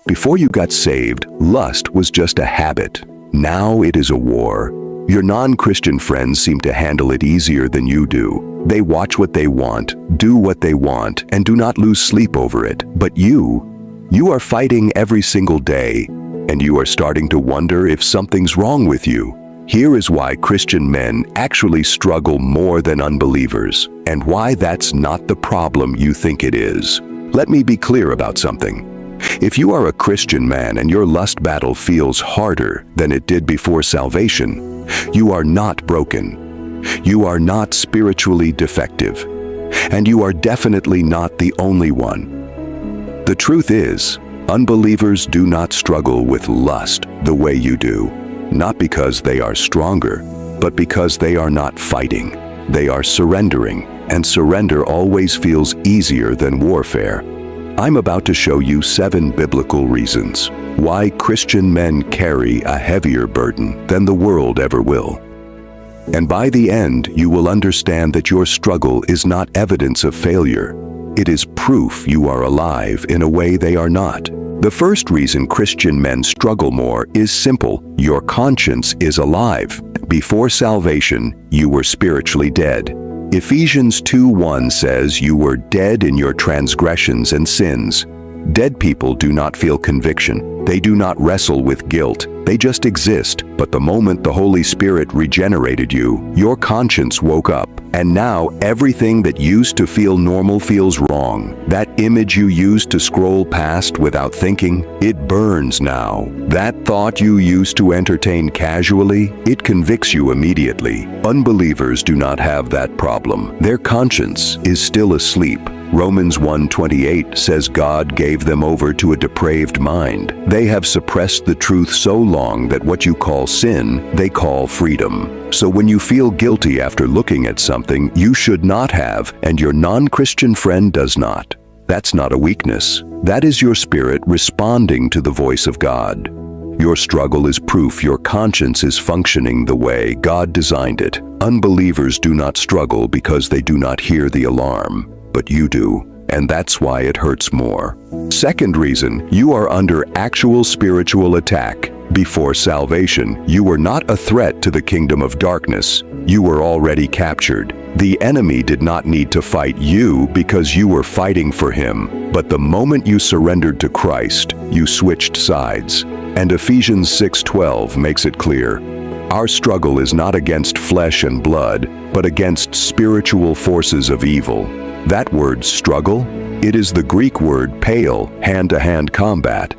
Before you got saved, lust was just a habit. Now it is a war. Your non-Christian friends seem to handle it easier than you do. They watch what they want, do what they want, and do not lose sleep over it. But you are fighting every single day, and you are starting to wonder if something's wrong with you. Here is why Christian men actually struggle more than unbelievers, and why that's not the problem you think it is. Let me be clear about something. If you are a Christian man and your lust battle feels harder than it did before salvation, you are not broken. You are not spiritually defective. And you are definitely not the only one. The truth is, unbelievers do not struggle with lust the way you do. Not because they are stronger, but because they are not fighting. They are surrendering, and surrender always feels easier than warfare. I'm about to show you 7 biblical reasons why Christian men carry a heavier burden than the world ever will. And by the end, you will understand that your struggle is not evidence of failure. It is proof you are alive in a way they are not. The first reason Christian men struggle more is simple. Your conscience is alive. Before salvation, you were spiritually dead. Ephesians 2:1 says you were dead in your transgressions and sins. Dead people do not feel conviction. They do not wrestle with guilt. They just exist. But the moment the Holy Spirit regenerated you, your conscience woke up. And now everything that used to feel normal feels wrong. That image you used to scroll past without thinking, it burns now. That thought you used to entertain casually, it convicts you immediately. Unbelievers do not have that problem. Their conscience is still asleep. Romans 1:28 says God gave them over to a depraved mind. They have suppressed the truth so long that what you call sin, they call freedom. So when you feel guilty after looking at something you should not have, and your non-Christian friend does not, that's not a weakness. That is your spirit responding to the voice of God. Your struggle is proof your conscience is functioning the way God designed it. Unbelievers do not struggle because they do not hear the alarm. But you do, and that's why it hurts more. Second reason, you are under actual spiritual attack. Before salvation, you were not a threat to the kingdom of darkness. You were already captured. The enemy did not need to fight you because you were fighting for him. But the moment you surrendered to Christ, you switched sides. And Ephesians 6:12 makes it clear. Our struggle is not against flesh and blood, but against spiritual forces of evil. That word struggle, it is the Greek word pale, hand-to-hand combat.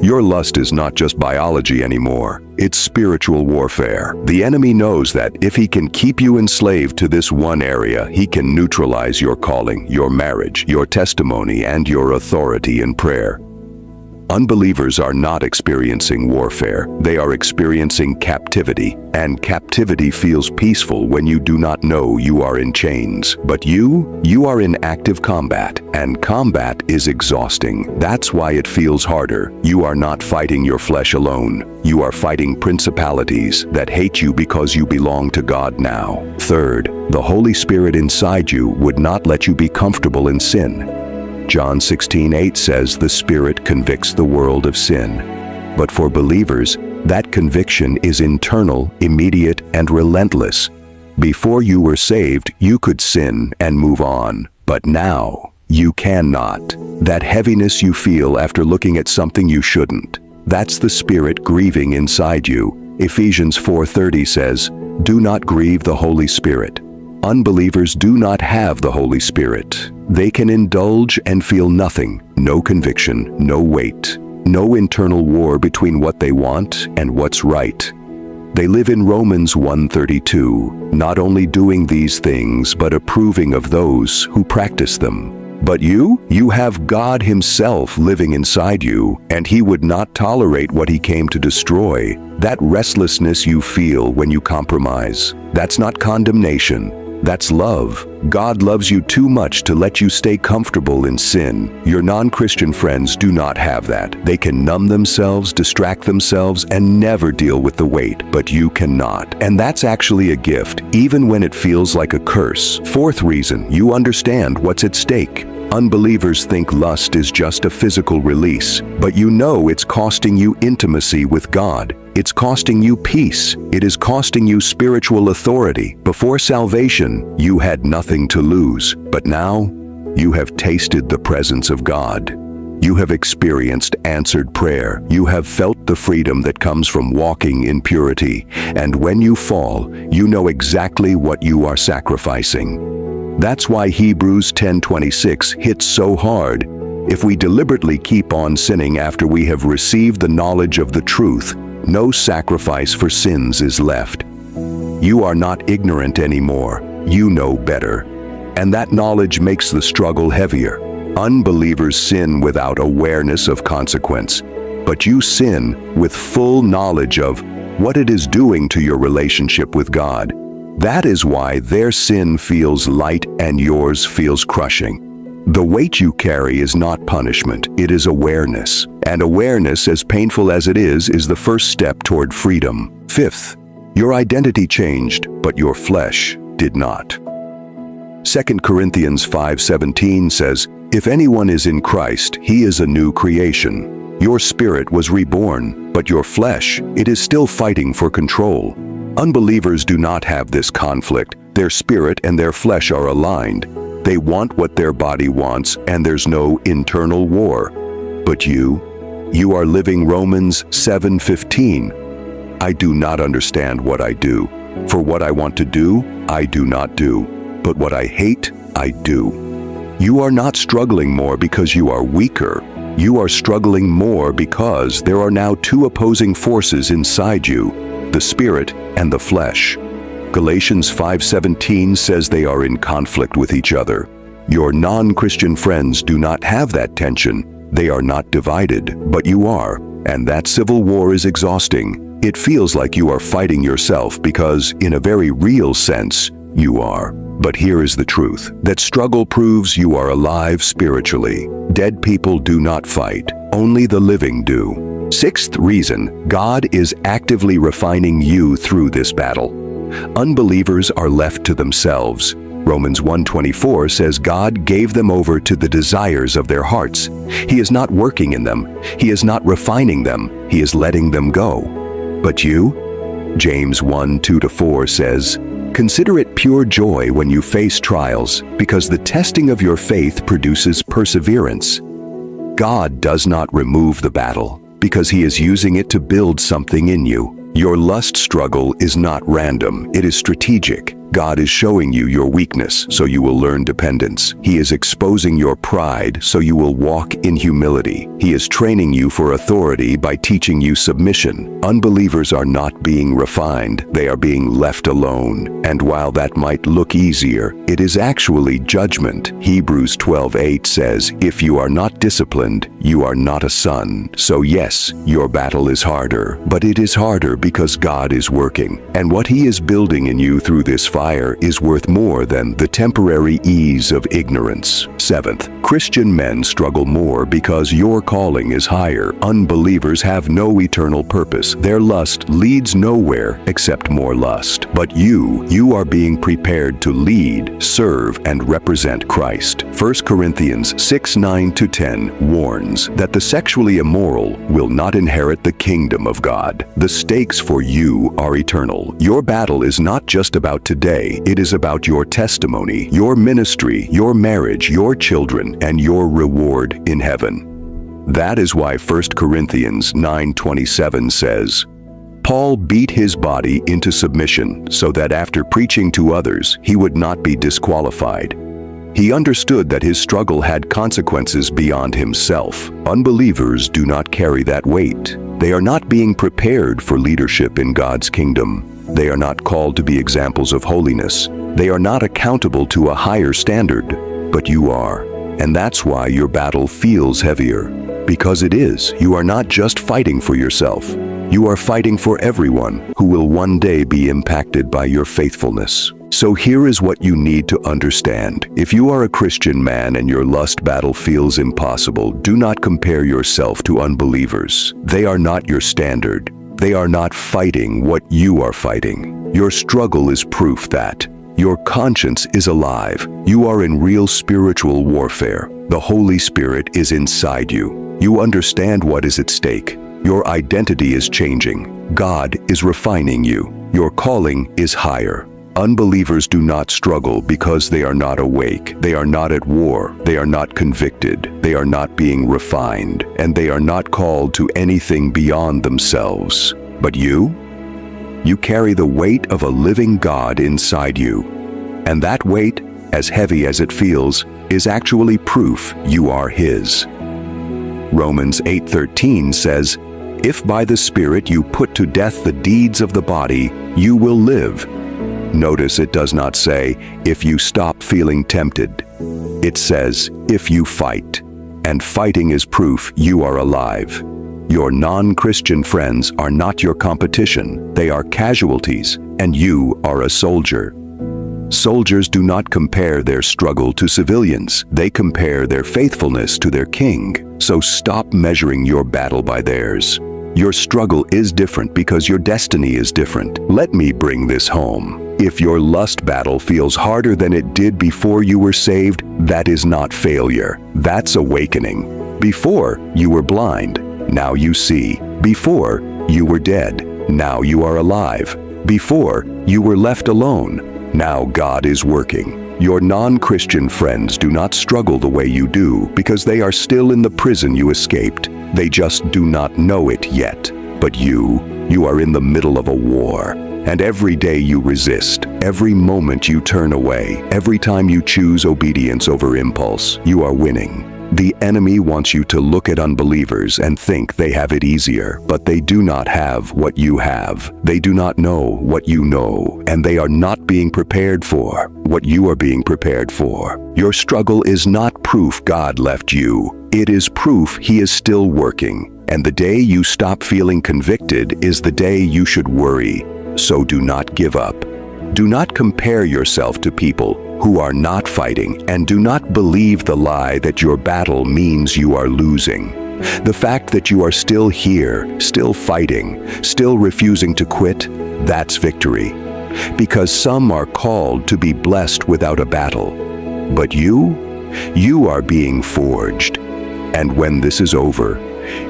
Your lust is not just biology anymore, it's spiritual warfare. The enemy knows that if he can keep you enslaved to this one area, he can neutralize your calling, your marriage, your testimony, and your authority in prayer. Unbelievers are not experiencing warfare. They are experiencing captivity. And captivity feels peaceful when you do not know you are in chains. But you are in active combat. And combat is exhausting. That's why it feels harder. You are not fighting your flesh alone. You are fighting principalities that hate you because you belong to God now. Third, the Holy Spirit inside you would not let you be comfortable in sin. John 16:8 says the Spirit convicts the world of sin. But for believers, that conviction is internal, immediate, and relentless. Before you were saved, you could sin and move on. But now, you cannot. That heaviness you feel after looking at something you shouldn't, that's the Spirit grieving inside you. Ephesians 4:30 says, "Do not grieve the Holy Spirit." Unbelievers do not have the Holy Spirit. They can indulge and feel nothing, no conviction, no weight, no internal war between what they want and what's right. They live in Romans 1:32, not only doing these things but approving of those who practice them. But you have God Himself living inside you, and He would not tolerate what He came to destroy. That restlessness you feel when you compromise, that's not condemnation. That's love. God loves you too much to let you stay comfortable in sin. Your non-Christian friends do not have that. They can numb themselves, distract themselves, and never deal with the weight, but you cannot. And that's actually a gift, even when it feels like a curse. Fourth reason, you understand what's at stake. Unbelievers think lust is just a physical release, but you know it's costing you intimacy with God. It's costing you peace. It is costing you spiritual authority. Before salvation, you had nothing to lose, but now you have tasted the presence of God. You have experienced answered prayer. You have felt the freedom that comes from walking in purity. And when you fall, you know exactly what you are sacrificing. That's why Hebrews 10:26 hits so hard. If we deliberately keep on sinning after we have received the knowledge of the truth, no sacrifice for sins is left. You are not ignorant anymore. You know better. And that knowledge makes the struggle heavier. Unbelievers sin without awareness of consequence, but you sin with full knowledge of what it is doing to your relationship with God. That is why their sin feels light and yours feels crushing. The weight you carry is not punishment, it is awareness. And awareness, as painful as it is the first step toward freedom. Fifth, your identity changed, but your flesh did not. 2 Corinthians 5:17 says, "If anyone is in Christ, he is a new creation. Your spirit was reborn, but your flesh, it is still fighting for control." Unbelievers do not have this conflict. Their spirit and their flesh are aligned. They want what their body wants, and there's no internal war. But you are living Romans 7:15. "I do not understand what I do. For what I want to do, I do not do. But what I hate, I do." You are not struggling more because you are weaker. You are struggling more because there are now two opposing forces inside you, the spirit and the flesh. Galatians 5:17 says they are in conflict with each other. Your non-Christian friends do not have that tension. They are not divided, but you are. And that civil war is exhausting. It feels like you are fighting yourself because, in a very real sense, you are. But here is the truth. That struggle proves you are alive spiritually. Dead people do not fight. Only the living do. Sixth reason, God is actively refining you through this battle. Unbelievers are left to themselves. Romans 1:24 says God gave them over to the desires of their hearts. He is not working in them. He is not refining them. He is letting them go. But you? James 1:2-4 says, "Consider it pure joy when you face trials, because the testing of your faith produces perseverance." God does not remove the battle, because He is using it to build something in you. Your lust struggle is not random, it is strategic. God is showing you your weakness, so you will learn dependence. He is exposing your pride, so you will walk in humility. He is training you for authority by teaching you submission. Unbelievers are not being refined, they are being left alone. And while that might look easier, it is actually judgment. Hebrews 12:8 says, "If you are not disciplined, you are not a son." So yes, your battle is harder, but it is harder because God is working. And what He is building in you through this fire is worth more than the temporary ease of ignorance. Seventh, Christian men struggle more because your calling is higher. Unbelievers have no eternal purpose. Their lust leads nowhere except more lust. But you are being prepared to lead, serve, and represent Christ. 1 Corinthians 6:9-10 warns that the sexually immoral will not inherit the kingdom of God. The stakes for you are eternal. Your battle is not just about today. It is about your testimony, your ministry, your marriage, your children, and your reward in heaven. That is why 1 Corinthians 9:27 says, "Paul beat his body into submission so that after preaching to others, he would not be disqualified." He understood that his struggle had consequences beyond himself. Unbelievers do not carry that weight. They are not being prepared for leadership in God's kingdom. They are not called to be examples of holiness. They are not accountable to a higher standard, but you are. And that's why your battle feels heavier. Because it is. You are not just fighting for yourself. You are fighting for everyone who will one day be impacted by your faithfulness. So here is what you need to understand. If you are a Christian man and your lust battle feels impossible, do not compare yourself to unbelievers. They are not your standard. They are not fighting what you are fighting. Your struggle is proof that your conscience is alive. You are in real spiritual warfare. The Holy Spirit is inside you. You understand what is at stake. Your identity is changing. God is refining you. Your calling is higher. Unbelievers do not struggle because they are not awake. They are not at war. They are not convicted. They are not being refined. And they are not called to anything beyond themselves. But you carry the weight of a living God inside you. And that weight, as heavy as it feels, is actually proof you are His. Romans 8:13 says, "If by the Spirit you put to death the deeds of the body, you will live." Notice it does not say, if you stop feeling tempted. It says, if you fight. And fighting is proof you are alive. Your non-Christian friends are not your competition. They are casualties, and you are a soldier. Soldiers do not compare their struggle to civilians. They compare their faithfulness to their king. So stop measuring your battle by theirs. Your struggle is different because your destiny is different. Let me bring this home. If your lust battle feels harder than it did before you were saved, that is not failure. That's awakening. Before, you were blind. Now you see. Before, you were dead. Now you are alive. Before, you were left alone. Now God is working. Your non-Christian friends do not struggle the way you do because they are still in the prison you escaped. They just do not know it yet. But you are in the middle of a war. And every day you resist, every moment you turn away, every time you choose obedience over impulse, you are winning. The enemy wants you to look at unbelievers and think they have it easier, but they do not have what you have. They do not know what you know, and they are not being prepared for what you are being prepared for. Your struggle is not proof God left you. It is proof He is still working. And the day you stop feeling convicted is the day you should worry. So do not give up. Do not compare yourself to people who are not fighting, and do not believe the lie that your battle means you are losing. The fact that you are still here, still fighting, still refusing to quit, that's victory. Because some are called to be blessed without a battle. But you are being forged. And when this is over,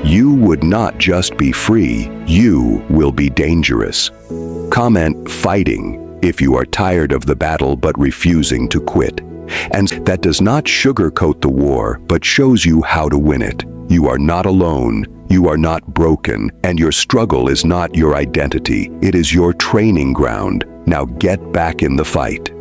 you would not just be free, you will be dangerous. Comment "fighting" if you are tired of the battle but refusing to quit. And that does not sugarcoat the war, but shows you how to win it. You are not alone, you are not broken, and your struggle is not your identity. It is your training ground. Now get back in the fight.